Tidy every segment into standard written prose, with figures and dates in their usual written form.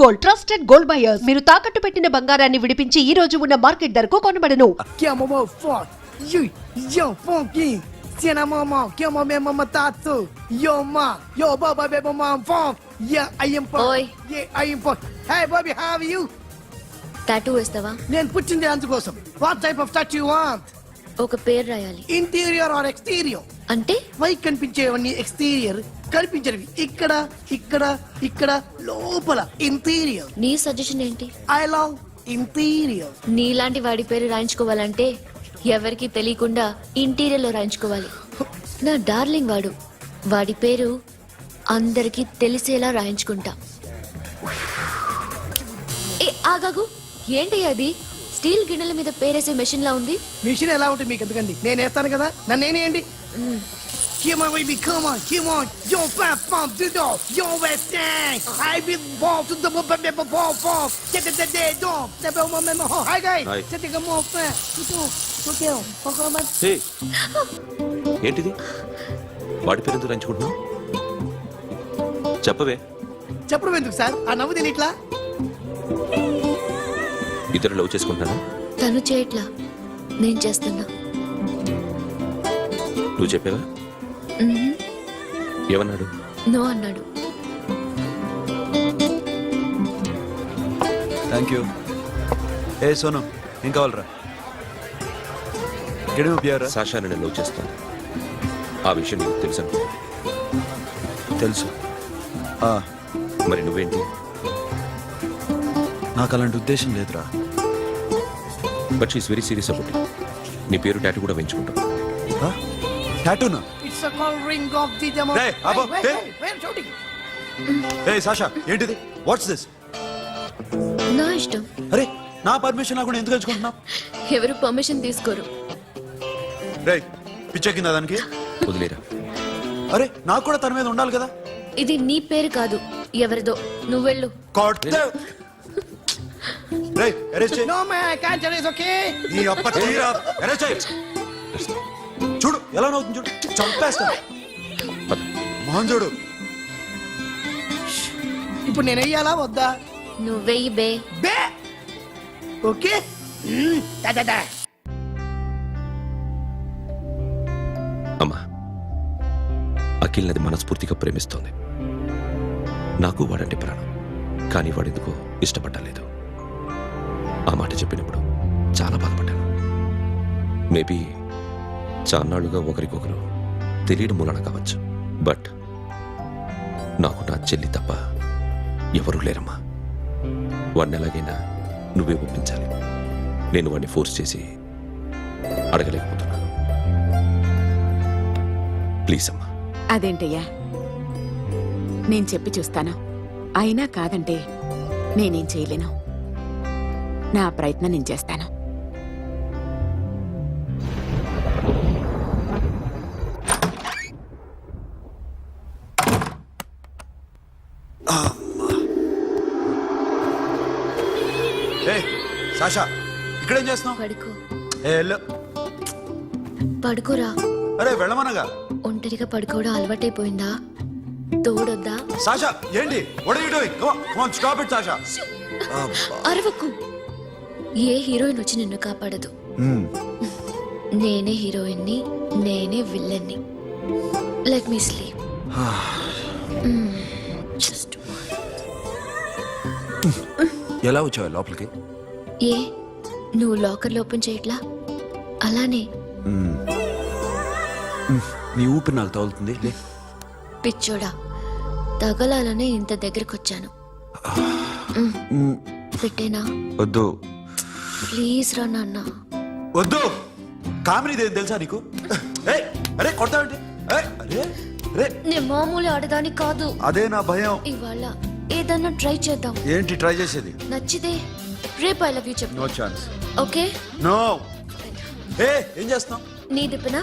Gold, trusted gold buyers. మీరు తాకట్టు పెట్టిన బంగారాన్ని విడిపించి ఈ రోజు ఉన్న మార్కెట్ ధరకు కొనబడను. టాటూ వేస్తావా? నేను పుట్టింది అందుకోసం. What type of tattoo you want? ఒక పేరు రాయాలి. Interior or exterior? అంటే పైకి కనిపించేవన్నీ ఎక్స్టీరియర్, కనిపించేవి ఇక్కడ ఇక్కడ ఇక్కడ లోపల ఇంటీరియర్. నీ సజెషన్ ఏంటి? I love interior. నీలాంటి వాడి పేరు రాయించుకోవాలంటే ఎవరికి తెలియకుండా ఇంటీరియర్ లో రాయించుకోవాలి. నా డార్లింగ్ వాడి పేరు అందరికి తెలిసేలా రాయించుకుంటా. ఏ ఆగాగు, ఏంటి అది? స్టీల్ గిన్నెల మీద పేరేసే మెషిన్ లా ఉంది. మిషన్ ఎలా ఉంటుంది మీకు ఎందుకండి? నేను వేస్తాను కదా, నన్ను నేనేయండి. Come on, baby, come on, come on. Yo, fat pump, do do. Yo, West End. I be ball to the ball. Get the dog. The bell, my. Hi, guys. Hi. Set the more fat. Okay. హే, ఏంటిది? వాడి పేరు ఎందుకు రంచుకుంటున్నావు? చెప్పవే. చెప్పడం ఎందుకు sir? ఆ నవ్వు తిని ఇట్లా ఇద్దరు లవ్ చేసుకుంటానా? తను చేయట్లా, నేను చేస్తున్నా. నువ్వు చెప్పావా? ఏమన్నాడు? నో అన్నాడు. Thank you. ఏ సోను, ఏం కావాలరా? గడిమ పియారా? సాషా నేను లవ్ చేస్తాను. ఆ విషయం నీకు తెలుసు అనుకో. తెలుసు. మరి నువ్వేంటి? నాకు అలాంటి ఉద్దేశం లేదురా. But she's very serious about it. నీ పేరు టాటూ కూడా వేయించుకుంటాం. టాటూనా? It's a call ring of the demo. Hey, Abba, hey. Wait, shooting. A Sasha, ఏంటిది? What's this? నా ఇష్టం. అరే, నా పర్మిషన్ లేకుండా ఎందుకు ఎంచుకుంటున్నావు? ఎవరు పర్మిషన్ తీసుకోరు. రే, పిచ్చెక్కిందా దానికి? వదిలేరా. అరే, నాకు కూడా తన మీద ఉండాలి కదా. ఇది నీ పేరు కాదు, ఎవరిదో. నువ్వెళ్ళు. రే, అరెస్ట్ చేయి. No, man, I can't tell. It's okay. నీ అప్ప తీరా. అరెస్ట్ చేయి. చూడు ఎలా నవ్వుతుంది, చూడు. చంపేస్తా. మోహన్ చూడు. ఇప్పుడు నేను వెయ్యాలా వద్దా? నువ్వెయ్యి బే. బే ఓకే. అమ్మా, అఖిల్ నది మనస్ఫూర్తిగా ప్రేమిస్తోంది. నాకు వాడంటే ప్రాణం. కానీ వాడెందుకో ఇష్టపడలేదు. ఆ మాట చెప్పినప్పుడు చాలా బాధపడ్డాను. మేబీ చాన్నాళ్ళుగా ఒకరికొకరు తెలియడం మూలన కావచ్చు. బట్ నాకు నా చెల్లి తప్ప ఎవరూ లేరమ్మా. వాడిని ఎలాగైనా నువ్వే ఒప్పించాలి. నేను వాడిని ఫోర్స్ చేసి అడగలేకపోతున్నాను. ప్లీజ్ అమ్మా. అదేంటయ్యా, నేను చెప్పి చూస్తాను. అయినా కాదంటే నేనేం చేయలేను. నా ప్రయత్నం నేను చేస్తాను. ఏ సాషా, ఇక్కడేం చేస్తున్నావు? పడుకో. పడుకోరా. అరే వెళ్ళమనగా. ఒంటరిగా పడుకోవడం అలవాటైపోయిందా? తోడొద్దా? సాషా, ఏంటి? What are you doing? Come on, stop it Sasha. అరవకు. ఏ హీరోయిన్ వచ్చి నిన్ను కాపాడదు. నేనే హీరోయిన్ని, నేనే విల్లన్ని. Let me sleep. జస్ట్ ఎలా వచ్చావు లోపలికి? ఏ, నువ్వు లాకర్లో ఓపెన్ చేయట్లా? అలానే. నీ ఊపిరి నాకు తగులుతుంది. పిచ్చోడా, తగలాలనే ఇంత దగ్గరకొచ్చాను. పెట్టేనా? వద్దు. ప్లీజ్ రా నాన్న. వద్దు. కామెడీ తెలుసా నీకు? అరే కొడతావేంటి? అరే నేను మామూలు ఆడదాని కాదు. అదే నా భయం. ఇవాళ ఏదన్నా ట్రై చేద్దాం. ఏంటి ట్రై చేసేది? నచ్చితే రేపు ఐ లవ్ యూ చెప్పు. No chance. ఓకే? నో. ఏం చేస్తున్నావు? నీ దిప్పనా?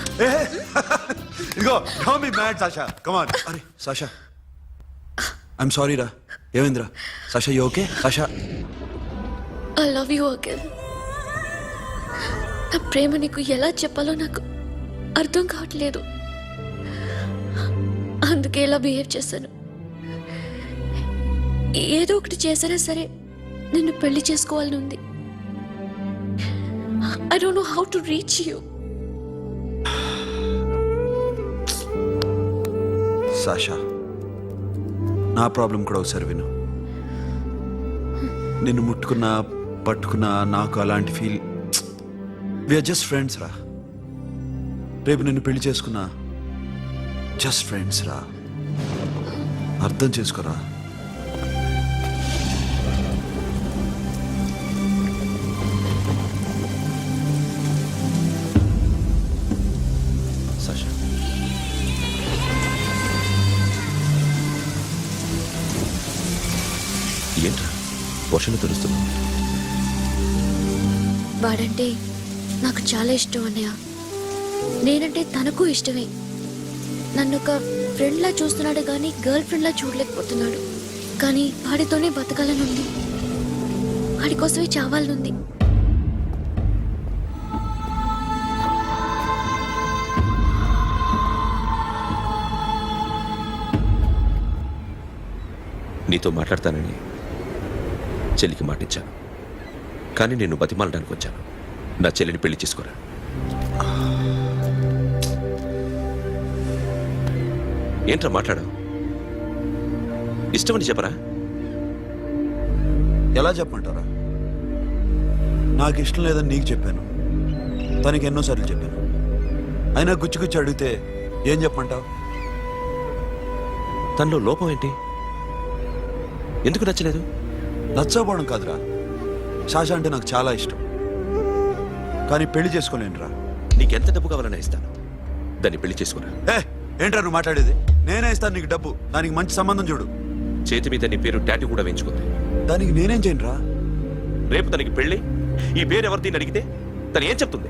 ఇదిగో, don't be mad Sasha. Come on. అరే సాషా, ఐఎమ్ సారీ రా. ఏమైందిరా? Sasha, you okay? Sasha, I love you again. నా ప్రేమ నీకు ఎలా చెప్పాలో నాకు అర్థం కావట్లేదు. అందుకే ఇలా బిహేవ్ చేశాను. ఏదో ఒకటి చేసినా సరే నిన్ను పెళ్లి చేసుకోవాలని ఉంది. I don't know how to reach you. Sasha, నా ప్రాబ్లం కూడా ఒకసారి విను. నిన్ను ముట్టుకున్నా పట్టుకున్నా నాకు అలాంటి ఫీల్. వీఆర్ జస్ట్ ఫ్రెండ్స్ రా. రేపు నిన్ను పెళ్లి చేసుకున్నా జస్ట్ ఫ్రెండ్స్ రా. అర్థం చేసుకోరా. సాషా, ఏంట్రా వర్షంలో తెలుస్తున్నావు? వాడంటే నాకు చాలా ఇష్టం అన్నయ్య. నేనంటే తనకు ఇష్టమే. నన్ను ఒక ఫ్రెండ్లా చూస్తున్నాడు కానీ గర్ల్ ఫ్రెండ్లా చూడలేకపోతున్నాడు. కానీ వాడితోనే బతకాలనుంది, వాడి కోసమే చావాలనుంది. నీతో మాట్లాడతానని చెల్లికి మాటిచ్చాను, కానీ నేను బతిమాలడానికి వచ్చాను. నా చెల్లిని పెళ్లి చేసుకోరా. ఏంట్రా మాట్లాడావు? ఇష్టమని చెప్పరా? ఎలా చెప్పమంటారా? నాకు ఇష్టం లేదని నీకు చెప్పాను, తనకి ఎన్నోసార్లు చెప్పాను. అయినా గుచ్చి అడిగితే ఏం చెప్పమంటావు? తనలో లోపం ఏంటి? ఎందుకు నచ్చలేదు? నచ్చకపోవడం కాదురా, సాషా అంటే నాకు చాలా ఇష్టం, కానీ పెళ్లి చేసుకోలేనురా. నీకెంత డబ్బు కావాలన్నా ఇస్తాను, దాన్ని పెళ్లి చేసుకోరా. ఏంట్రా నువ్వు మాట్లాడేది? నేనే ఇస్తాను నీకు డబ్బు, దానికి మంచి సంబంధం చూడు. చేతి మీద నీ పేరు టాటూ కూడా వేయించుకుంది. దానికి నేనేం చేయనురా? రేపు తనకి పెళ్లి, ఈ పేరు ఎవరిని అడిగితే తను ఏం చెప్తుంది?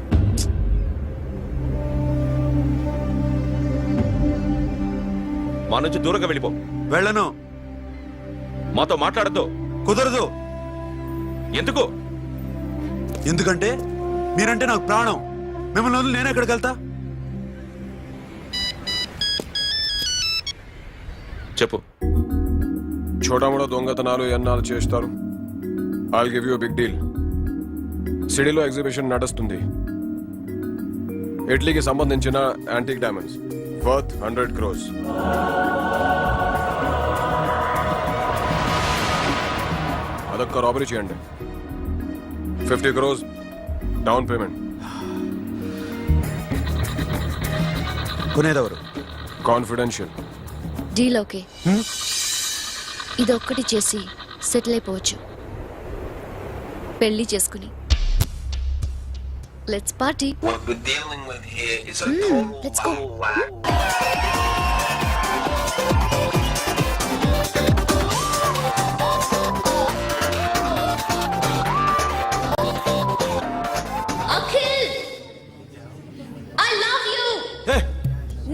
మా నుంచి దూరంగా వెళ్ళిపో. వెళ్ళను. మాతో మాట్లాడద్దు. కుదరదు. ఎందుకు? ఎందుకంటే మీరంటే నాకు ప్రాణం. మిమ్మల్ని వదిలి నేను ఎక్కడికి వెళ్తా? చెప్పు. చోటామోటా దొంగతనాలు ఎన్నాళ్ళు చేస్తారు? I'll give you big deal. సిటీలో ఎగ్జిబిషన్ నడుస్తుంది. ఇటలీకి సంబంధించిన యాంటిక్ డైమండ్స్ వర్త్ 100 crores. అదొక్క రాబరీ చేయండి. 50 crores డౌన్ పేమెంట్. కొనేదెవరు? కాన్ఫిడెన్షియల్. Deal okay. ఇదొక్కటి చేసి సెటిల్ అయిపోవచ్చు. పెళ్లి చేసుకుని let's party. What we're dealing with here is a total let's go. lack. Akhil, I love you.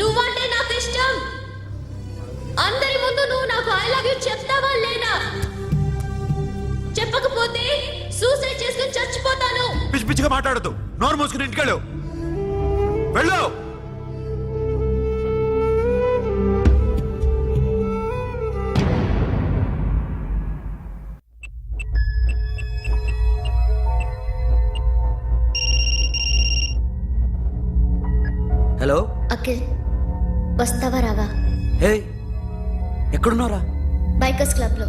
నువ్వంటే నాకు ఇష్టం. అందరి ముందు నువ్వు నాకు ఐ లవ్ యు చెప్తావా లేదా? చెప్పకపోతే సూసైడ్ చేసుకుని చచ్చిపోతాను. పిచ్చి పిచ్చిగా మాట్లాడద్దు. నోరు మూసుకుని ఇంటికెళ్ళు. వెళ్ళు. హలో అఖిల్, వస్తావా రావా? హే, ఎక్కడున్నారా? బైకర్స్ క్లబ్ లో.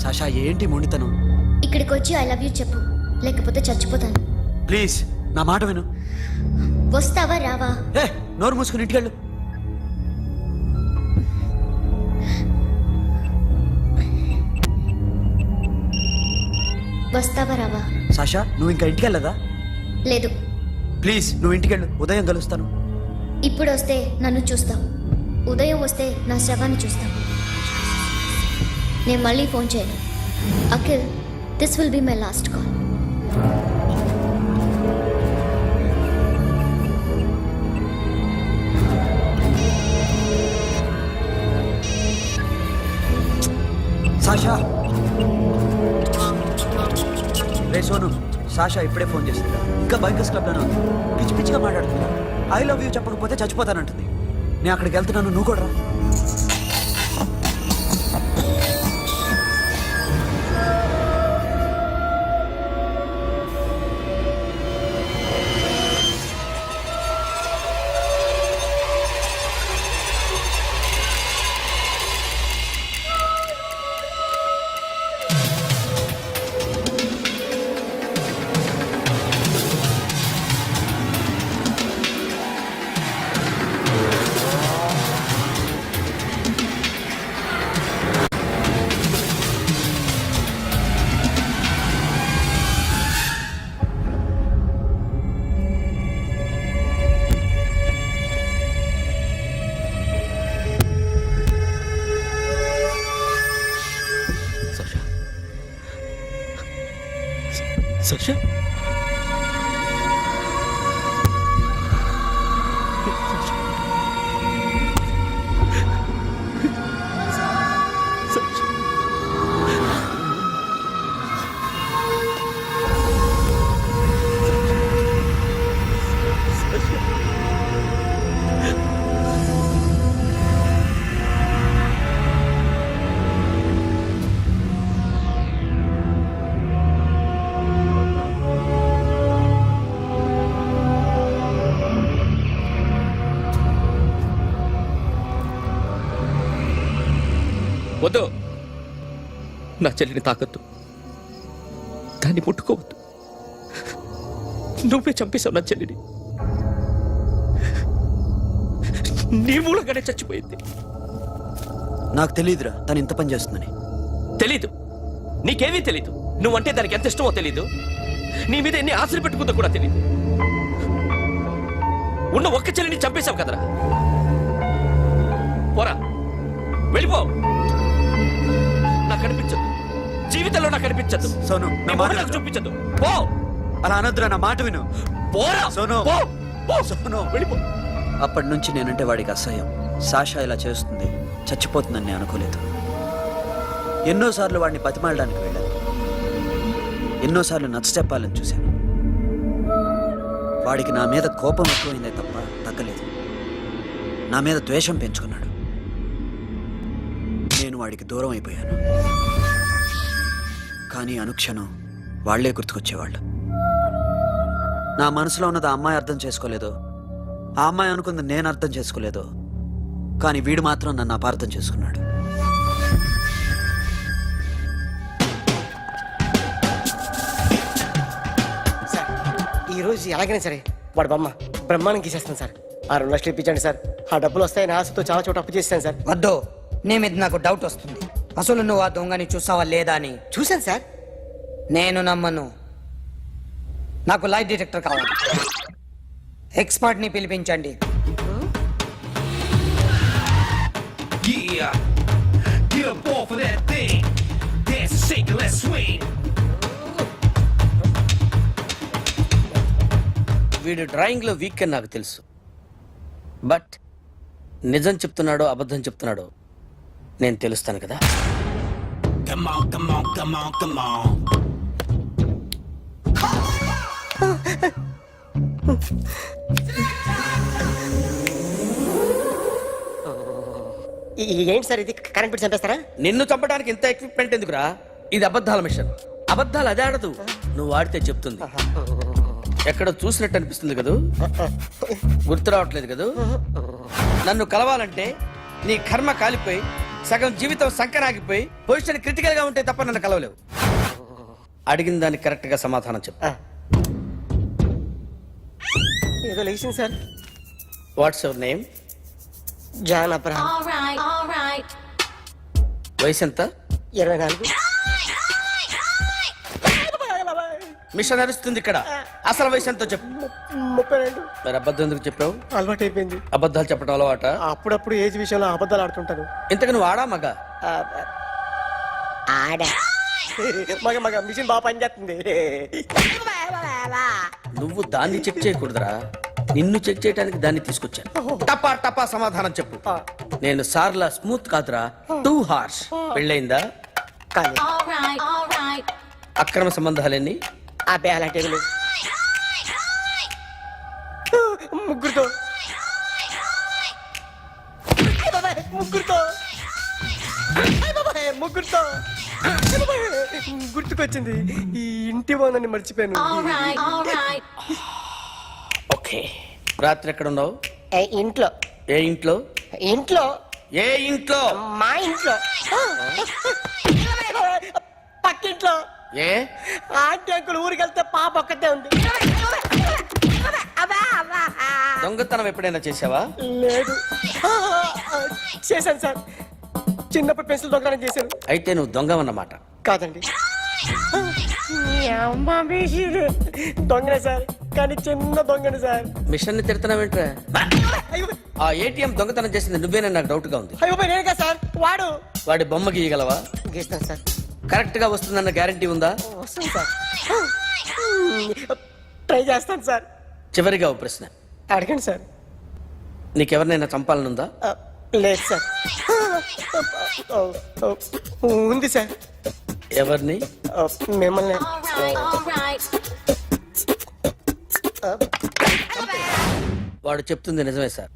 సాషా, ఏంటి మొండితనం? ఇక్కడికి వచ్చి ఐ లవ్ యూ చెప్పు, లేకపోతే చచ్చిపోతాను. ప్లీజ్ నా మాట విను. వస్తావా రావా? హే, నోరు మూసుకుని ఇంటికెళ్ళు. వస్తావా రావా? సాషా, నువ్వు ఇంకా ఇంటికెళ్ళదా? లేదు. ప్లీజ్ నువ్వు ఇంటికెళ్ళు, ఉదయం కలుస్తాను. ఇప్పుడు వస్తే నన్ను చూస్తావు, ఉదయం వస్తే నా శవాన్ని చూస్తావు. నేను మళ్ళీ ఫోన్ చేయను. Akhil, this will be my last call. Sasha, ray Sonu, Sasha ఇప్పుడే ఫోన్ చేసింది. ఇంకా బైకర్స్ క్లబ్లోనే ఉంది. పిచ్చి పిచ్చిగా మాట్లాడుతున్నా. ఐ లవ్ యూ చెప్పకపోతే చచ్చిపోతానంటుంది. నేను అక్కడికి వెళ్తున్నాను, నువ్వు కూడా రా. సాషా వద్దు, నా చెల్లిని తాకద్దు, దాన్ని ముట్టుకోవద్దు. నువ్వే చంపేశావు నా చెల్లిని. నీ మూలంగానే చచ్చిపోయింది. నాకు తెలియదురా తను ఇంత పని చేస్తుందని. తెలీదు, నీకేమీ తెలీదు. నువ్వంటే దానికి ఎంత ఇష్టమో తెలీదు. నీ మీద ఎన్ని ఆశలు పెట్టుకుందో కూడా తెలీదు. ఉన్న ఒక్క చెల్లిని చంపేశావు కదరా. పోరా, వెళ్ళిపో. నాకు కనిపించదు, జీవితంలో నాకు కనిపించదు. సోను, నా మాట విను. చూపించదు. పో. అలా అనొద్దురా, నా మాట విను. పోరా సోను. పో. పో. సోను. వెళ్ళిపో. అప్పటి నుంచి నేనంటే వాడికి అసహ్యం. సాషా ఇలా చేస్తుంది, చచ్చిపోతుందని నేను అనుకోలేదు. ఎన్నోసార్లు వాడిని బతిమాలడానికి వెళ్ళాను, ఎన్నోసార్లు నచ్చ చెప్పాలని చూశాను. వాడికి నా మీద కోపం ఎక్కువైందే తప్ప తగ్గలేదు. నా మీద ద్వేషం పెంచుకున్నాడు. నేను వాడికి దూరం అయిపోయాను. కానీ అనుక్షణం వాళ్లే గుర్తుకొచ్చేవాళ్ళు. నా మనసులో ఉన్నది ఆ అమ్మాయి అర్థం చేసుకోలేదు, ఆ అమ్మాయి అనుకుంది నేను అర్థం చేసుకోలేదు. కానీ వీడు మాత్రం నన్ను అపార్థం చేసుకున్నాడు. సార్ ఈరోజు ఎలాగైనా సరే వాడు బొమ్మ బ్రహ్మాండం గీసేస్తాను సార్. ఆ 2 లక్షలు ఇప్పించండి సార్. ఆ డబ్బులు వస్తాయని ఆశతో చాలా చోట అప్పు చేస్తాను సార్. వద్దు, నీ మీద నాకు డౌట్ వస్తుంది. అసలు నువ్వు ఆ దొంగని చూసావా లేదా అని. చూశాను సార్. నేను నమ్మను. నాకు లైట్ డిటెక్టర్ కావాలి. ఎక్స్పర్ట్ ని పిలిపించండి. Yeah, get up off of that thing. Dance and shake and let's swing. వీడు డ్రాయింగ్లో వీక్ అని నాకు తెలుసు. బట్ నిజం చెప్తున్నాడో అబద్ధం చెప్తున్నాడో నేను తెలుస్తాను కదా. Come on, come on, come on, come on. ఏంటి సార్ ఇది, కరెంట్ బిల్ చంపేస్తారా? నిన్ను చంపడానికి ఇంత ఎక్విప్మెంట్ ఎందుకురా? ఇది అబద్ధాల మిషన్. అబద్ధాలు అదే ఆడదు, నువ్వు ఆడితే చెప్తుంది. ఎక్కడో చూసినట్టు అనిపిస్తుంది కదూ, గుర్తు రావట్లేదు కదూ. నన్ను కలవాలంటే నీ కర్మ కాలిపోయి సగం జీవితం సంకరాగిపోయి పొజిషన్ క్రిటికల్ గా ఉంటే తప్ప నన్ను కలవలేవు. అడిగిన దానికి కరెక్ట్ గా సమాధానం చెప్పు. ఏదో లేచింది sir. What's your name? John Abraham. వయసు ఎంత? 24. మిషన్ నడుస్తుంది ఇక్కడ. అసలు వయసు ఎంతో చెప్పు. 32. మరి అబద్ధం ఎందుకు చెప్పావు? అలవాటు అయిపోయింది. అబద్ధాలు చెప్పడం అలవాట? అప్పుడప్పుడు ఏజ్ విషయంలో అబద్ధాలు ఆడుతుంటాను. ఇంతకు నువ్వు ఆడా మగ? ఆడా. మగ మిషన్ బాగా పనిచేస్తుంది. నువ్వు దాన్ని చెక్ చేయకూడదురా, నిన్ను చెక్ చేయడానికి దాన్ని తీసుకొచ్చాను. టపా టపా సమాధానం చెప్పు. నేను సార్లా స్మూత్ కాదురా, టూ హార్ష్. పెళ్ళయిందా? కానీ అక్రమ సంబంధాలన్నీ? అబ్బాయి అలాంటి ముగ్గురుతో ముగ్గురుతో గుర్తుకొచ్చింది. ఈ ఇంటి బాగుందని మర్చిపోయాను. ఓకే, రాత్రి ఎక్కడ ఉన్నావు? ఇంట్లో. ఏ ఇంట్లో? ఇంట్లో. ఏ ఇంట్లో? మా ఇంట్లో. పక్కింట్లో. ఏ ఆంటీ అంకుల్ ఊరికి వెళ్తే పాప ఒక్కతే ఉంది. దొంగతనం ఎప్పుడైనా చేసావా? లేదు. చేశాను సార్, చిన్నప్పుడు పెన్సిల్ దొంగతనం చేశాను. అయితే నువ్వు దొంగవన్నమాట. కాదండి, దొంగనే సార్, కానీ చిన్న దొంగని సార్. మిషన్ ని తిడుతున్నావేంట్రా? ఆ ఏటీఎం దొంగతనం చేసింది నువ్వేనని నాకు డౌట్ గా ఉంది. అయ్యో నేనే కదా సార్. వాడు వాడి బొమ్మ గీయగలవా? గీస్తాను సార్. కరెక్ట్ గా వస్తుందన్న గ్యారంటీ ఉందా? వస్తాను సార్. ట్రై చేస్తాను సార్. చివరిగా ఓ ప్రశ్న అడగండి సార్. నీకెవరినైనా చంపాలనుందా? లేదు సార్. ఉంది సార్. ఎవరిని? మిమ్మల్ని. వాడు చెప్తుంది నిజమే సార్.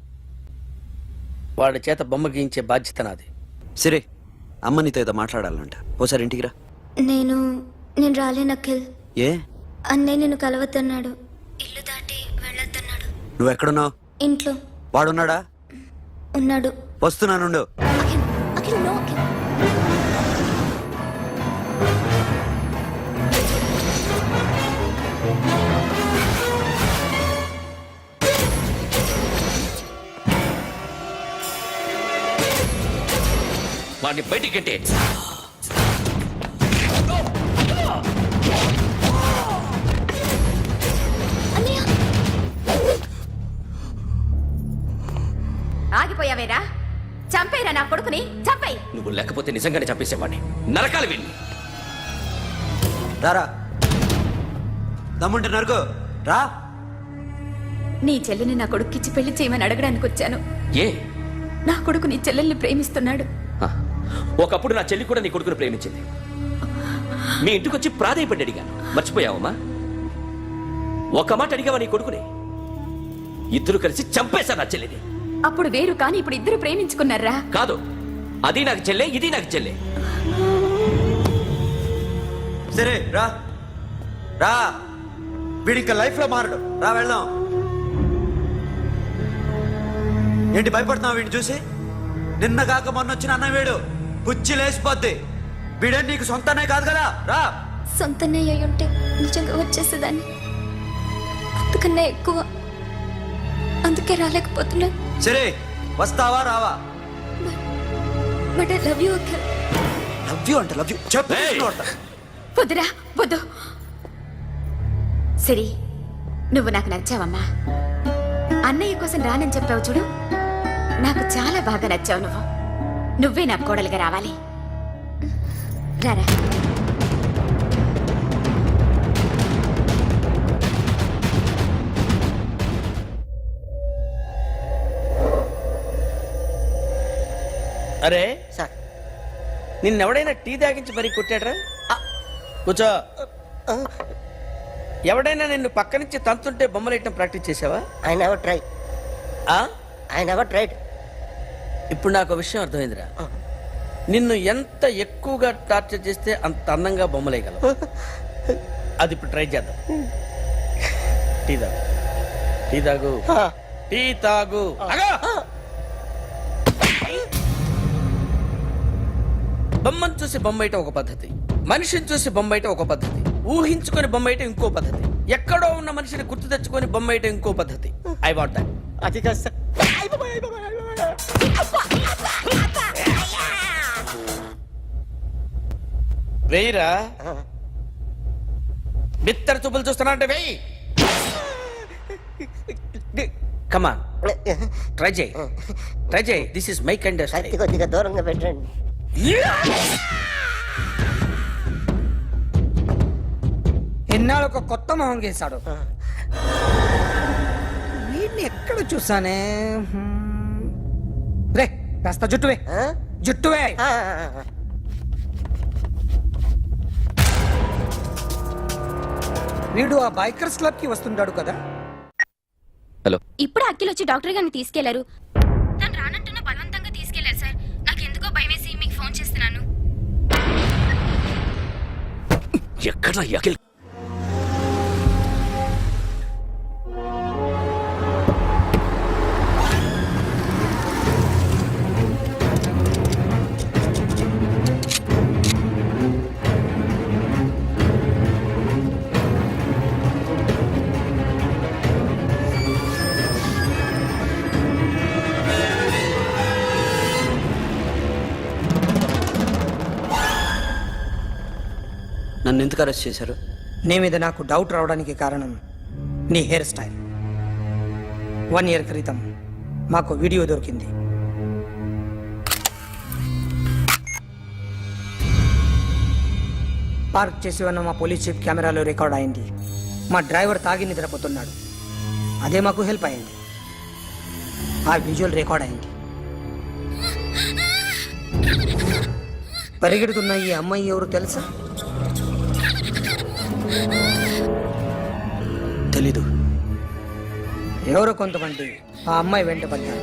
వాడి చేత బొమ్మ గీయించే బాధ్యత నాది. సరే, అమ్మ నీతో ఏదో మాట్లాడాలంట. ఓసారి ఇంటికి రా. నేను రాలేను అఖిల్. ఏ? అన్నయ్య నిన్ను కలవద్దన్నాడు. ఇల్లు దాటి వెళ్ళొద్దన్నాడు. నువ్వు ఎక్కడున్నావు? ఇంట్లో వాడున్నాడా? ఉన్నాడు. వస్తున్నానుండు. అఖిల్, అఖిల్, నో అఖిల్. వాడిని బయటికి గంటే. అన్నయ్య, ఆగిపోయావేరా? చంపేరా నా కొడుకుని, చంపేయ్. నువ్వు లేకపోతే నిజంగానే చంపేసేవాడిని. నరకాలి విని. రారా, దమ్ముంటే నరుకు రా. నీ చెల్లిని నా కొడుక్కిచ్చి పెళ్లి చేయమని అడగడానికి వచ్చాను. ఏ? నా కొడుకు నీ చెల్లెల్ని ప్రేమిస్తున్నాడు. ఆ, ఒకప్పుడు నా చెల్లి కూడా నీ కొడుకును ప్రేమించింది. మీ ఇంటికి వచ్చి ప్రాధాయపడి అడిగాను. మర్చిపోయావమ్మా? ఒక మాట అడిగావా నీ కొడుకుని? ఇద్దరు కలిసి చంపేశా నా చెల్లిని. అప్పుడు వేరు, కానీ ఇప్పుడు ఇద్దరు ప్రేమించుకున్నారా? కాదు, అది నాకు చెల్లె, ఇది నాకు చెల్లె. సరే రా రా, వీడి ఇంకా లైఫ్ లో మారడు. రా వెళ్దాం. ఏంటి భయపడుతున్నావు వీడిని చూసి? నిన్న కాక మొన్న వచ్చిన అన్న వీడు పుచ్చి లేచిపోద్ది. వీడే నీకు సొంతనే కాదు కదా. రా. సొంతన్నయ్య అయి ఉంటే నిజంగా వచ్చేసేదాన్ని. అంతకన్నా ఎక్కువ. అందుకే రాలేకపోతున్నా. సరే, వస్తావా రావా? But I love you Akhil. Love you అంటే లవ్ యూ చెప్పు. వద్దురా, వద్దు. సరే, నువ్వు నాకు నచ్చావమ్మా. అన్నయ్య కోసం రానని చెప్పావు చూడు, నాకు చాలా బాగా నచ్చావు. నువ్వే నా కోడలిగా రావాలి. రారా. అరే సార్, నిన్నెవడైనా టీ తాగించి మరీ కొట్టాడ్రా? కూర్చో. ఎవడైనా నిన్ను పక్క నుంచి తంతుంటే బొమ్మలేయటం ప్రాక్టీస్ చేసావా? I never try. I never tried. ఇప్పుడు నాకు ఒక విషయం అర్థమైందిరా. నిన్ను ఎంత ఎక్కువగా టార్చర్ చేస్తే అంత అందంగా బొమ్మలేయగలవు. అది ఇప్పుడు ట్రై చేద్దాం. టీ తాగు, టీ తాగు, టీ తాగు. బొమ్మను చూసి బొమ్మేయటం ఒక పద్ధతి, మనిషిని చూసి బొమ్మేయటం ఒక పద్ధతి, ఊహించుకొని బొమ్మేయటం ఇంకో పద్ధతి, ఎక్కడో ఉన్న మనిషిని గుర్తు తెచ్చుకొని బొమ్మేయటం ఇంకో పద్ధతి. I want that. అది కాదు సార్. వెయ్యిరా. బిత్తర చూపులు చూస్తున్నా అంటే వెయ్యి. కమాన్, ట్రై చేయి, ట్రై చేయి. This is my kind. కొద్దిగా దూరంగా పెట్టండి. ఎన్నాళ్ళు ఒక కొత్త మొహం గీశాడు. వీడిని ఎక్కడ చూసానే? రే, కాస్త జుట్టువే, జుట్టువే. వీడు ఆ బైకర్స్ క్లబ్ కి వస్తుంటాడు కదా. హలో. ఇప్పుడు అఖిల్ వచ్చి డాక్టర్ గారిని తీసుకెళ్లారు. తను రానంటున్న బలవంతంగా తీసుకెళ్లారు సార్. నాకు ఎందుకో భయమేసి మీకు ఫోన్ చేస్తున్నాను. ఎక్కడ అఖిల్? నన్ను ఎందుకు అరెస్ట్ చేశారు? నీ మీద నాకు డౌట్ రావడానికి కారణం నీ హెయిర్ స్టైల్. 1 year క్రితం మాకు వీడియో దొరికింది. పార్క్ చేసి ఉన్న మా పోలీస్ జీప్ కెమెరాలో రికార్డ్ అయింది. మా డ్రైవర్ తాగి నిద్రపోతున్నాడు. అదే మాకు హెల్ప్ అయింది. ఆ విజువల్ రికార్డ్ అయింది. పరిగెడుతున్న ఈ అమ్మాయి ఎవరు తెలుసా? తెలీదు. ఎవరో కొంతమంది ఆ అమ్మాయి వెంట పడ్డారు.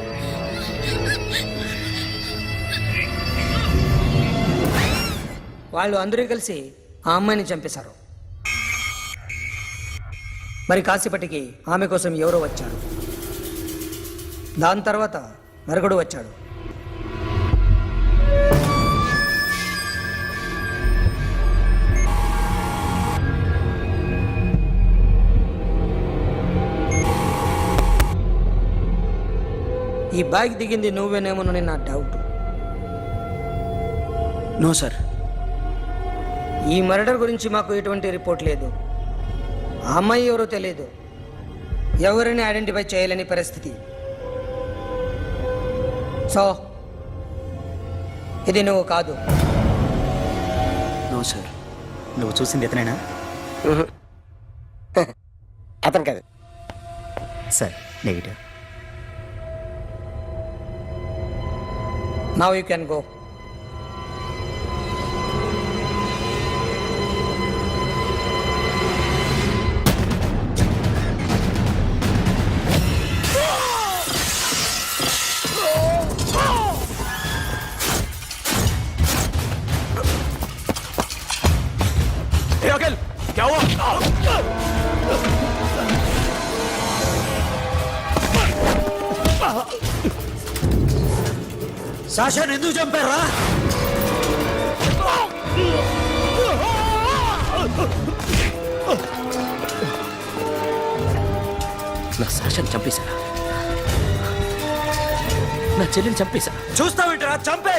వాళ్ళు అందరూ కలిసి ఆ అమ్మాయిని చంపేశారు. మరి కాసేపటికి ఆమె కోసం ఎవరో వచ్చారు. దాని తర్వాత మరొకడు వచ్చాడు. ఈ బ్యాగ్ దిగింది నువ్వేనేమోనని నా డౌట్. No sir. ఈ మర్డర్ గురించి మాకు ఎటువంటి రిపోర్ట్ లేదు. ఆ అమ్మాయి ఎవరో తెలియదు. ఎవరిని ఐడెంటిఫై చేయలేని పరిస్థితి. సో ఇది నువ్వు కాదు. No sir. నువ్వు చూసింది ఎతనైనా? అతను కాదు sir. Negative. Now you can go. क्या हुआ? సాషాని ఎందుకు చంపారా? నా సాషాన్ని చంపేశారా? నా చెల్లిని చంపేశా. చూస్తావేంటరా? చంపే.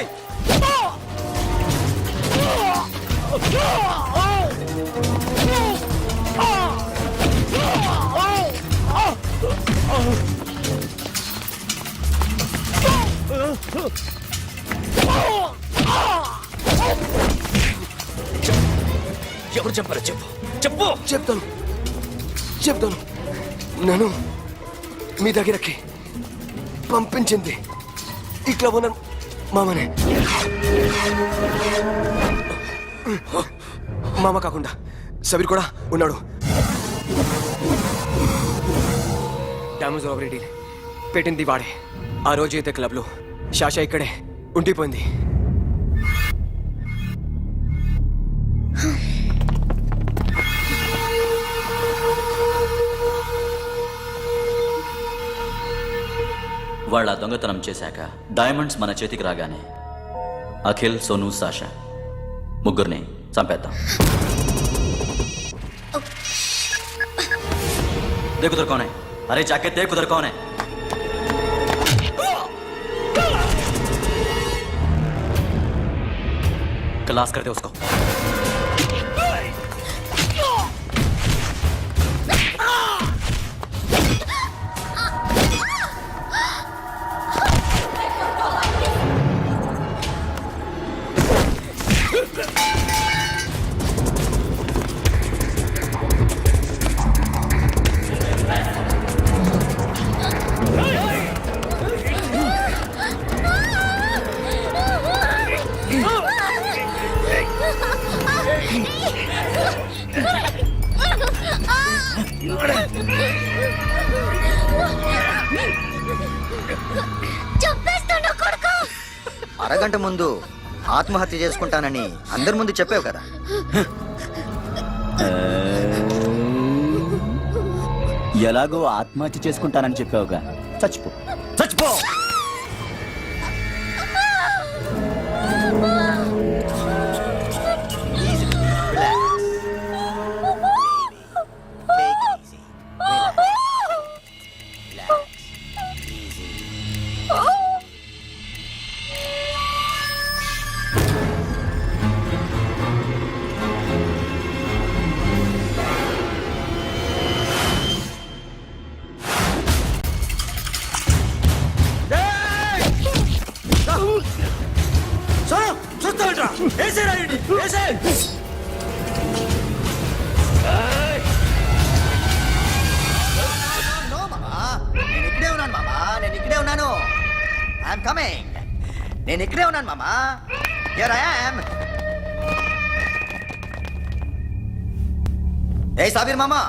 ఎవరు చెప్పారో చెప్పు. చెప్పు. చెప్తాను. నేను మీ దగ్గరకి పంపించింది ఇట్లా ఉన్న మామనే. మామ కాకుండా సబీర్ కూడా ఉన్నాడు. డ్యామేజ్ ఓవర్ డీల్ పెట్టింది వాడే. ఆ రోజు అయితే క్లబ్లో శాషా ఇక్కడే ఉండిపోయింది. వాళ్ళ దొంగతనం చేశాక డైమండ్స్ మన చేతికి రాగానే అఖిల్, సోను, సాషా ముగ్గురిని చంపేద్దాం. देख उधर कौन है? अरे जाके देख उधर कौन है? क्लास कर दे उसको. అరగంట ముందు ఆత్మహత్య చేసుకుంటానని అందరి ముందు చెప్పావు కదా. ఎలాగో ఆత్మహత్య చేసుకుంటానని చెప్పావుగా, చచ్చిపో చచ్చిపో. కమింగ్. నేను ఇక్కడే ఉన్నాను మామా. Here I am. ఏ సాబీర్ మామా,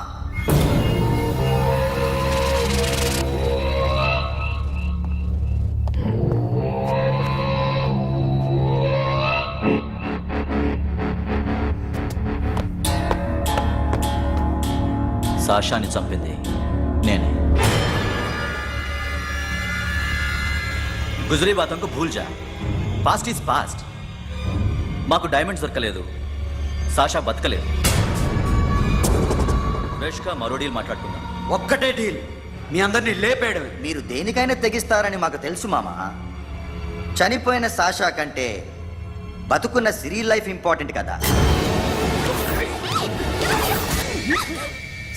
సాషాని చంపింది నేనే. గుజరీ బాతంకు భూల్ జా. Past is past. మాకు డైమండ్స్ దొరకలేదు, సాషా బతకలేదు. ఫ్రెష్గా మరో డీల్ మాట్లాడుకుందాం. ఒక్కటే డీల్, మీ అందరినీ లేపేయడం. మీరు దేనికైనా తెగిస్తారని మాకు తెలుసు మామా. చనిపోయిన సాషా కంటే బతుకున్న సిరి లైఫ్ ఇంపార్టెంట్ కదా.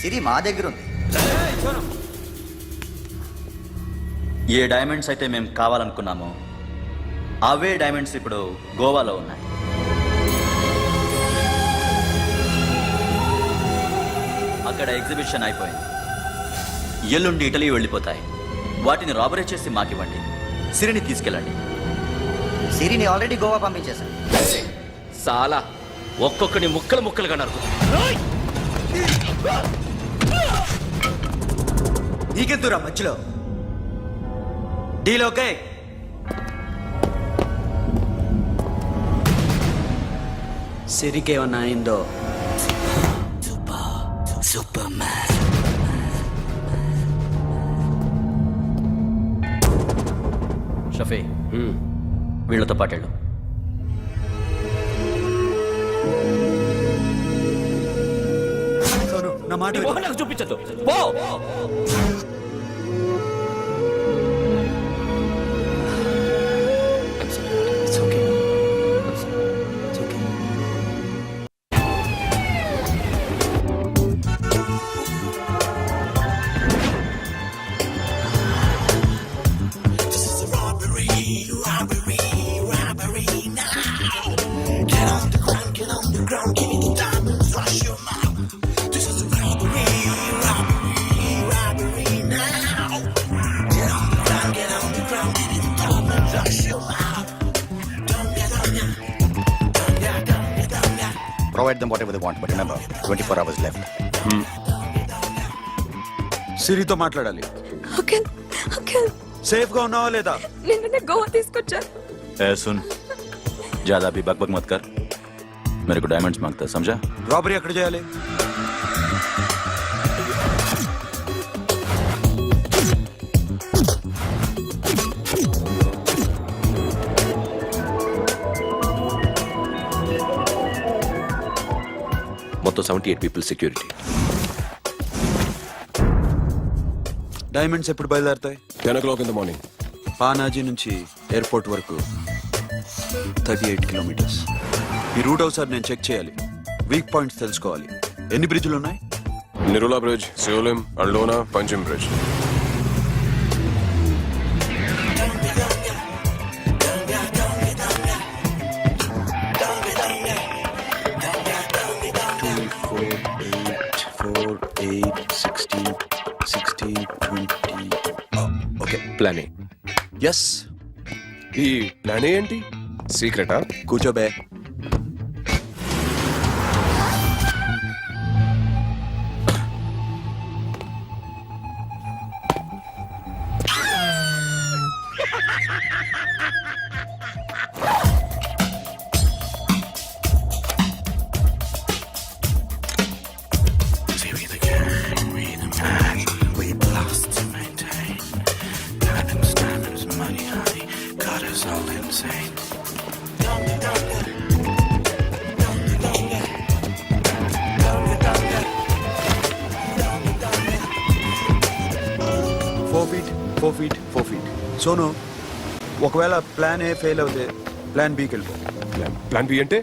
సిరి మా దగ్గర ఉంది. ఏ డైమండ్స్ అయితే మేము కావాలనుకున్నామో అవే డైమండ్స్ ఇప్పుడు గోవాలో ఉన్నాయి. అక్కడ ఎగ్జిబిషన్ అయిపోయింది. ఎల్లుండి ఇటలీ వెళ్ళిపోతాయి. వాటిని రాబరీ చేసి మాకివ్వండి. సిరిని తీసుకెళ్ళండి. సిరిని ఆల్రెడీ గోవా పంపించేశాను. చాలా ఒక్కొక్కడి ముక్కలు ముక్కలుగా నరుకు. నీకెందురా మధ్యలో? Deal okay? సిరికేమన్నా అయిందో? షఫీ, వీళ్ళతో పాటేళ్ళు. సోను, నా మాట నీ మొహం నాకు చూపించద్దు. పో. Provide them whatever they want, but remember, 24 hours left. సిరితో మాట్లాడాలి. సేఫ్ గా ఉన్నావా లేదా? నిన్ననే గోవా తీసుకొచ్చారు. ए सुन, ज्यादा भी बकबक मत कर. मेरे को डायमंड्स मांगता है, समझा? రాబరీ ఎక్కడ చేయాలి? మొత్తం 78 పీపుల్ సెక్యూరిటీ. డైమండ్స్ ఎప్పుడు బయలుదేరుతాయి? 10 o'clock in the morning. Panaji నుంచి ఎయిర్పోర్ట్ వరకు 38 కిలోమీటర్స్. ఈ రూట్ ఒకసారి నేను చెక్ చేయాలి. వీక్ పాయింట్స్ తెలుసుకోవాలి. ఎన్ని బ్రిడ్జ్లు ఉన్నాయి? Nirula Bridge, Seolim, Aldona, Panjim Bridge. Okay, plan A. Yes. ఈ ప్లాన్ ఏ ఏంటి? సీక్రెటా? కూర్చోబే. Four feet. సోను, ఒకవేళ ప్లాన్ ఏ ఫెయిల్ అవుతే ప్లాన్ బికి వెళ్ళిపో. ప్లాన్ బి అంటే?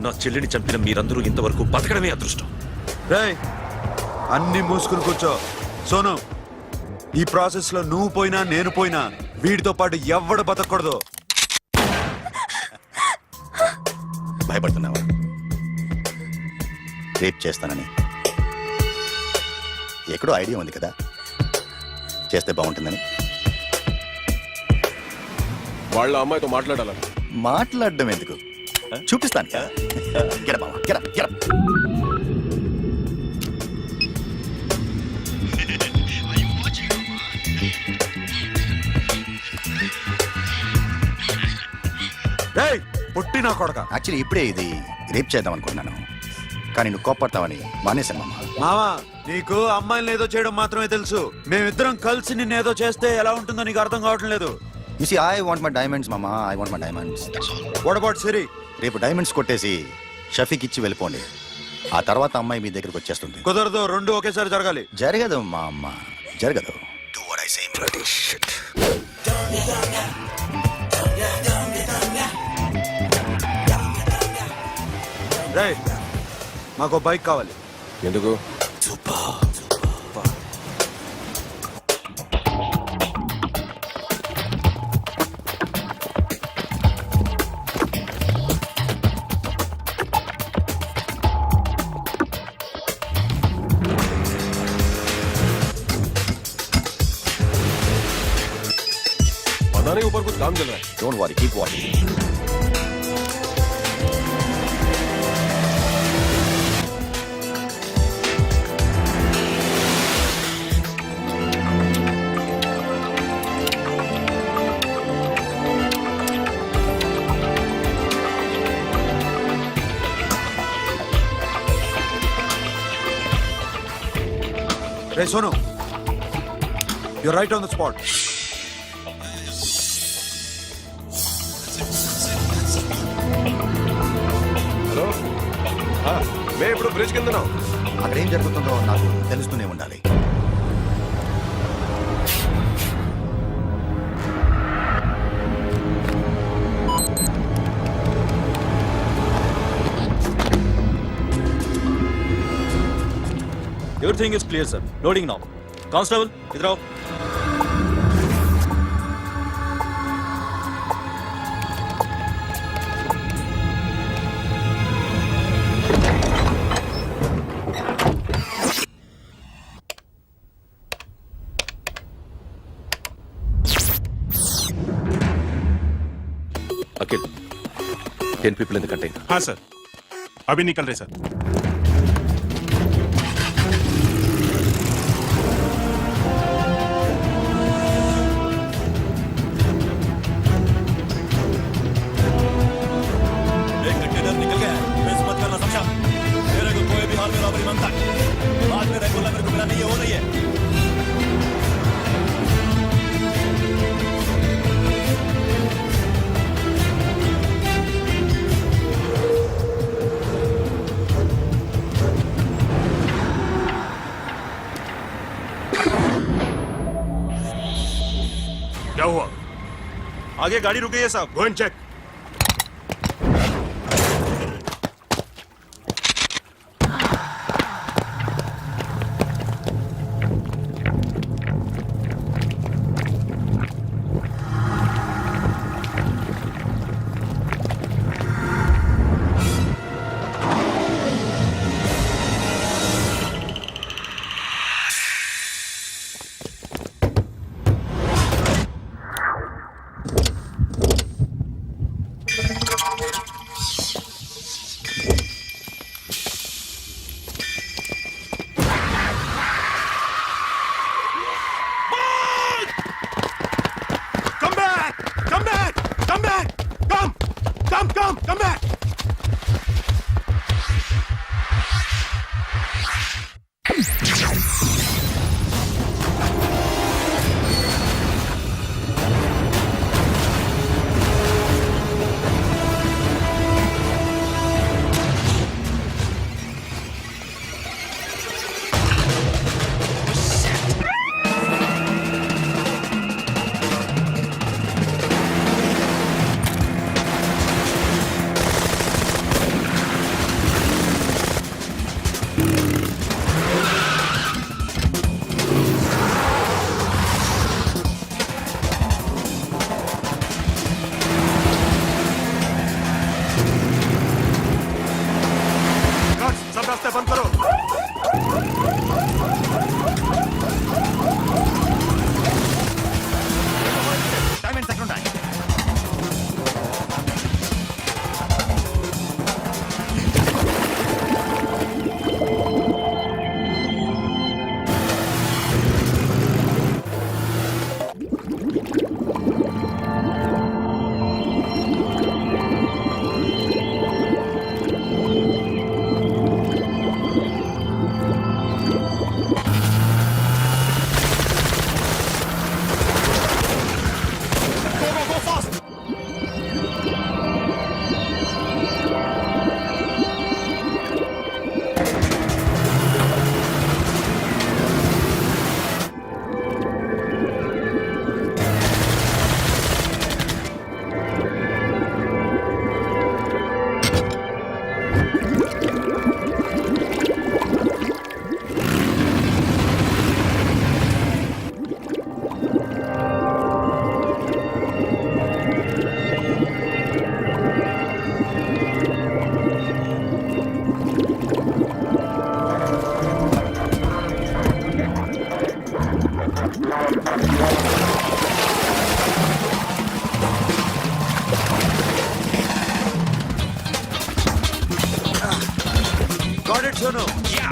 నా చెల్లిని చంపిన మీరందరూ ఇంతవరకు బతకడమే అదృష్టం. రేయ్, అన్ని మూసుకుని కూర్చో. సోను, ఈ ప్రాసెస్ లో నువ్వు పోయినా నేను పోయినా వీడితో పాటు ఎవ్వడు బతకూడదు. భయపడుతున్నావా? రేప్ చేస్తానని ఎక్కడో ఐడియా ఉంది కదా, చేస్తే బాగుంటుందని. వాళ్ళ అమ్మాయితో మాట్లాడాలని. మాట్లాడడం ఎందుకు, చూపిస్తాను. Get up, మామ. Get up, get up. రేయ్ పొట్టి నా కొడక. యాక్చువల్లీ ఇప్పుడే ఇది రేప్ చేద్దాం అనుకున్నాను, కానీ నువ్వు కోపడతావని మానేశాను మామ. మావా నీకు అమ్మాయిని ఏదో చేయడం మాత్రమే తెలుసు. మేమిద్దరం కలిసి నిన్నేదో చేస్తే ఎలా ఉంటుందో నీకు అర్థం కావటం లేదు. You see, I want my diamonds, mama. I want my diamonds. That's all. What about Siri? రేపు డైమండ్స్ కొట్టేసి షఫీక్ ఇచ్చి వెళ్ళిపోండి. ఆ తర్వాత అమ్మాయి మీ దగ్గరకు వచ్చేస్తుంది. కుదరదు, రెండు ఒకేసారి జరగాలి. జరగదు మా అమ్మ, జరగదు. Do what I say, bloody shit. రేయ్ మాకు బైక్ కావాలి. ఎందుకు? पता नहीं ऊपर कुछ काम चल रहा है. Don't worry, keep watching. రే Sonu, you right on the spot. Hello, మే ఇప్పుడు బ్రిడ్జ్ కింద అక్కడ ఏం జరుగుతుందో నాకు తెలుస్తూనే ఉండాలి. Everything is clear sir. Loading now. Constable ఇద్దరు. Akhil 10 people in the container. हाँ सर, अभी निकल रहे सर. एक कंटेनर निकल गया है, मिस मत करना समझा. मेरे को कोई भी हाल में रॉबरी मांगता है, बाद में रेगुलर मेरे को मिला नहीं है, वो नहीं है. क्या हुआ? आगे गाड़ी रुक गई है साहब. Go and check. Come back! सब रास्ते बंद करो. Diamonds ఎక్కడ ఉన్నాయి? Got it, Sonu. Yeah.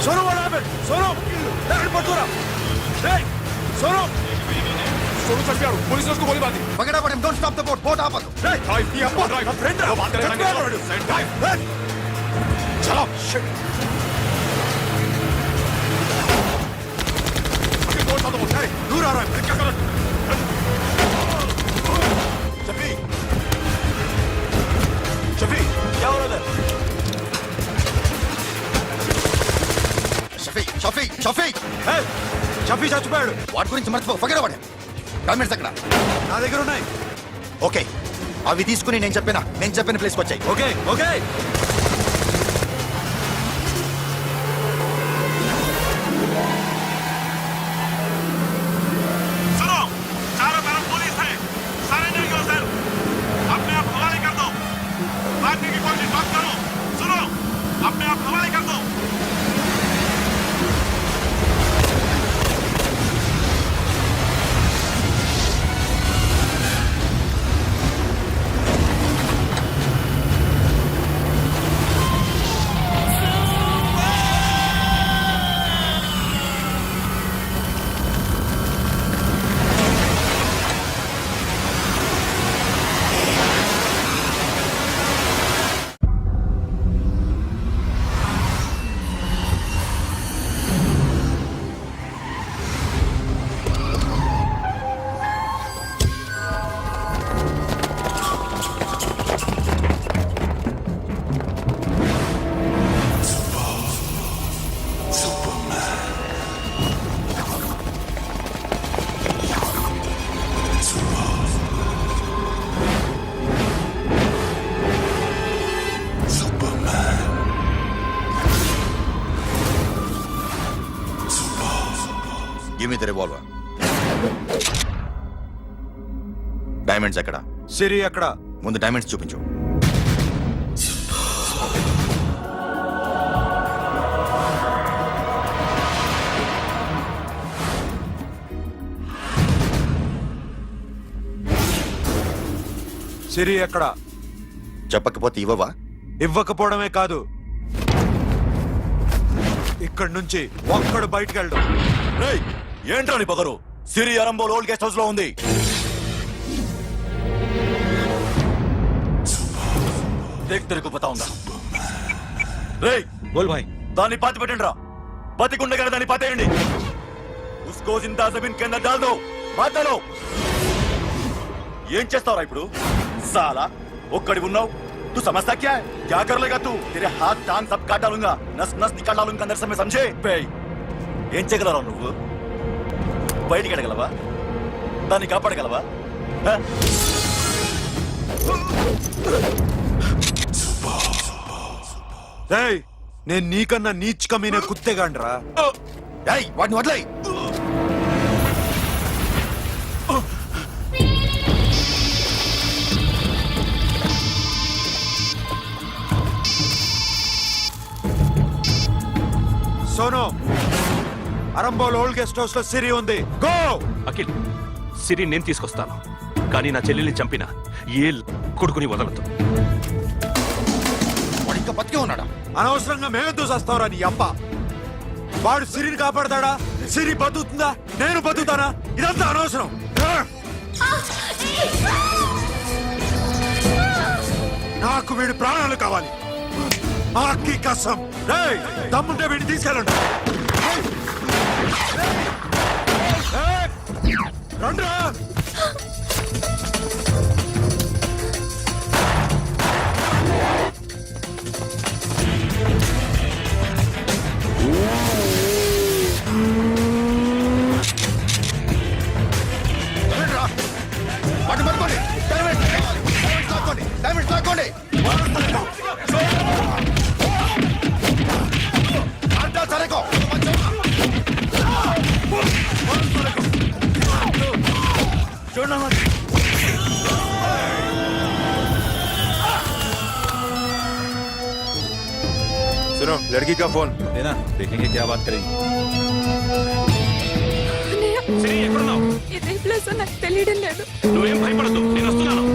Sonu, what happened? Sonu! Hey, Patura! Hey! Sonu! Sonu चंपियारू पुलिस ने उसको गोली मार दी Forget about him. Don't stop the boat. Boat ఆపదు. Hey! ड्राइव नहीं आपको ड्राइव Friend, वो बात करें Hey! Hey! चलो शिट दो साथ बोल Hey! दूर आ रहा है. क्या कर शफी! शफी! क्या हो रहा है? షఫీ Hey! షఫీ చచ్చిపోయాడు. వాటి గురించి మర్చిపో. Forget about him. డాక్యుమెంట్స్ ఎక్కడ? నా దగ్గర ఉన్నాయి. ఓకే, అవి తీసుకుని నేను చెప్పిన ప్లేస్కి వచ్చాయి. ఓకే ఓకే सुनो, चारों तरफ पुलिस है, सरेंडर योरसेल्फ, अपने आप हवाले कर दो, भागने की कोशिश मत करो, सुनो, अपने आप हवाले कर दो. Give me the revolver. Diamonds ఎక్కడ? సిరి అక్కడ. ముందు డైమండ్స్ చూపించు. సిరి ఎక్కడ? చెప్పకపోతే ఇవ్వవా? ఇవ్వకపోవడమే కాదు, ఇక్కడి నుంచి ఒక్కడు బయటకు వెళ్ళడు. ఏంట్రా నీ పొగరు? సిరి అరంబోల్ ఓల్డ్ గెస్ట్ హౌస్ లో ఉంది. తెరకు పతా ఉందా? రేయ్ బోల్ భాయ్. దాన్ని పాతి పెట్టండి రా. బతికుండగానే దాన్ని పాతేయండి. ఉస్కో జిందా జమీన్ కింద డాల్ దో. మాటలో ఏం చేస్తావురా ఇప్పుడు? సాలా ఒక్కడి ఉన్నావు. तू समझता क्या है? क्या कर लेगा तू? तेरे हाथ टांग सब काट डालूंगा, नस नस निकाल डालूंगा अंदर से, मैं समझे? ఏం చేయగలరా నువ్వు? బయటికి ఎడగలవా? దాన్ని కాపాడగలవా? నేను నీకన్నా నీచ్ కమీనే కుత్తేగాండ్రా. వాటిని వదిలేయ్. Sonu Arambol old guest house లో సిరి ఉంది. గో. అఖిల్ సిరి నేను తీసుకొస్తాను, కానీ నా చెల్లెల్ని చంపిన ఏ కొడుకుని వదలదు. వాడు ఇంకా బతికే ఉన్నాడా? అనవసరంగా మేమెందుకు చేస్తావురా నీ అబ్బ? వాడు సిరిని కాపాడతాడా? సిరి బతుకుతుందా? నేను బతుకుతానా? ఇదంతా అనవసరం. నాకు వీడి ప్రాణాలు కావాలి. ఆకి కసం. రేయ్, దమ్ముంటే వీడిని తీసుకెళ్ళండి. రండ్రా. వాడిని పట్టుకోండి. డైమండ్స్ లాక్కోండి. అంతా సరేకో. सुनो, लड़की का फोन देना, देखेंगे क्या बात करेंगे. సిరి ఎక్కడున్నావు? ఇదే ప్లేస్ నాకు తెలియడం లేదు. నువ్వేం భయపడద్దు, నేను వస్తున్నాను.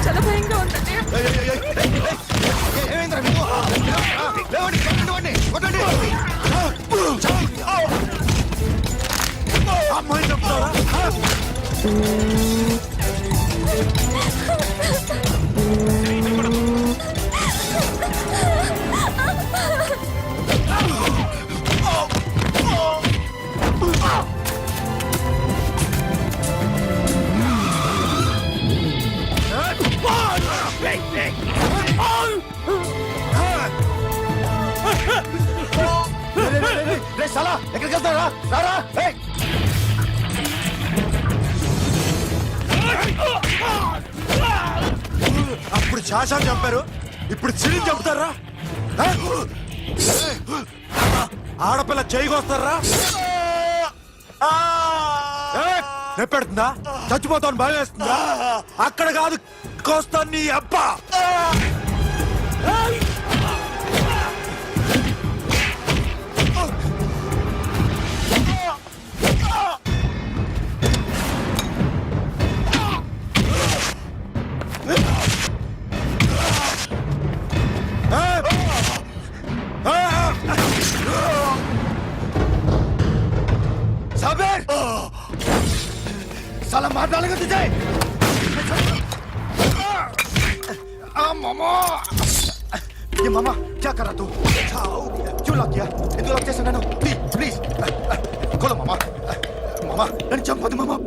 చాలా భయంగా ఉందండి. ఏమైందిరా మీకు? లేవండి, కొట్టండి, కొట్టండి. అమ్మాయి చెప్తారా? రే సాలా, ఎక్కడికి వెళ్తారా? రారా. ఏయ్. అప్పుడు శాసా చంపారు, ఇప్పుడు సిరిని చంపుతారా? ఆడపిల్ల చేయకొస్తారా? నెప్పెడుతుందా? చచ్చిపోతాను భయం వేస్తుందా? అక్కడ కాదు, కోస్తాను నీ అబ్బా. साबिर! साला मार डालेगा तुझे। मामा, ये मामा क्या कर रहा तू? क्यों लॉक किया? इधर लॉक कैसे नैनो? प्लीज प्लीज खोलो मामा. मामा नन्ను చంపొద్దు मामा.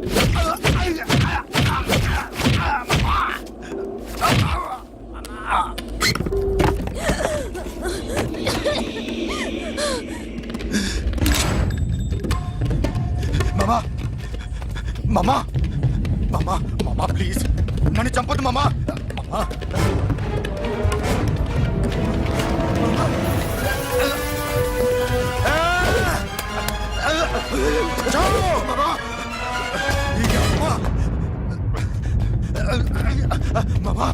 మామా మామా మామా మామా ప్లీజ్ నన్ను చంపొద్దు మామా. మామా మామా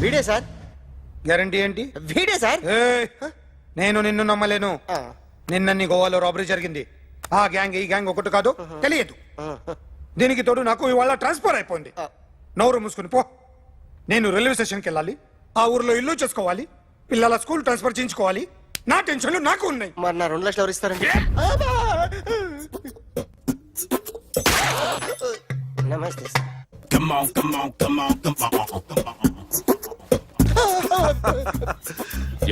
వీడే సార్. గ్యారంటీ ఏంటి? వీడే సార్. నేను నిన్ను నమ్మలేను. నిన్న గోవాలో రాబరీ జరిగింది. ఆ గ్యాంగ్ ఈ గ్యాంగ్ ఒకటి కాదు, తెలియదు. దీనికి తోడు నాకు ఇవాళ ట్రాన్స్ఫర్ అయిపోయింది. నోరు మూసుకుని పో. నేను రైల్వే స్టేషన్కి వెళ్ళాలి, ఆ ఊర్లో ఇల్లు చేసుకోవాలి, పిల్లల స్కూల్ ట్రాన్స్ఫర్ చేయించుకోవాలి. నా టెన్షన్లు నాకు ఉన్నాయి. మరి నా 2 లక్షలు ఎవరు ఇస్తారండి? నమస్తే sir. Come on, come on, come on, come on, come on.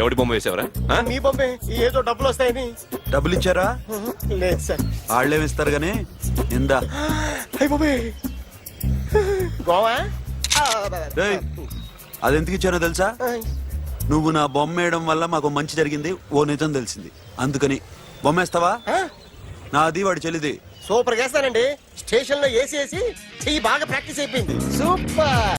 ఎవడి బొమ్మ వేసావరా? మీ బొమ్మే, ఏదో డబ్బులు వస్తాయని. డబ్బులు ఇచ్చారా? లేదు సార్. వాళ్ళేమిస్తారు గానీ ఇందా. గోవా రేయ్, అదెందుకు ఇచ్చానో తెలుసా? నువ్వు నా బొమ్మ వేయడం వల్ల మాకు మంచి జరిగింది, ఓ నిజం తెలిసింది. అందుకని బొమ్మేస్తావా? నాది వాడి చెల్లిది. సూపర్ చేస్తానండి. స్టేషన్ లో ఏసీ చెయ్యి బాగా ప్రాక్టీస్ అయిపోయింది. సూపర్.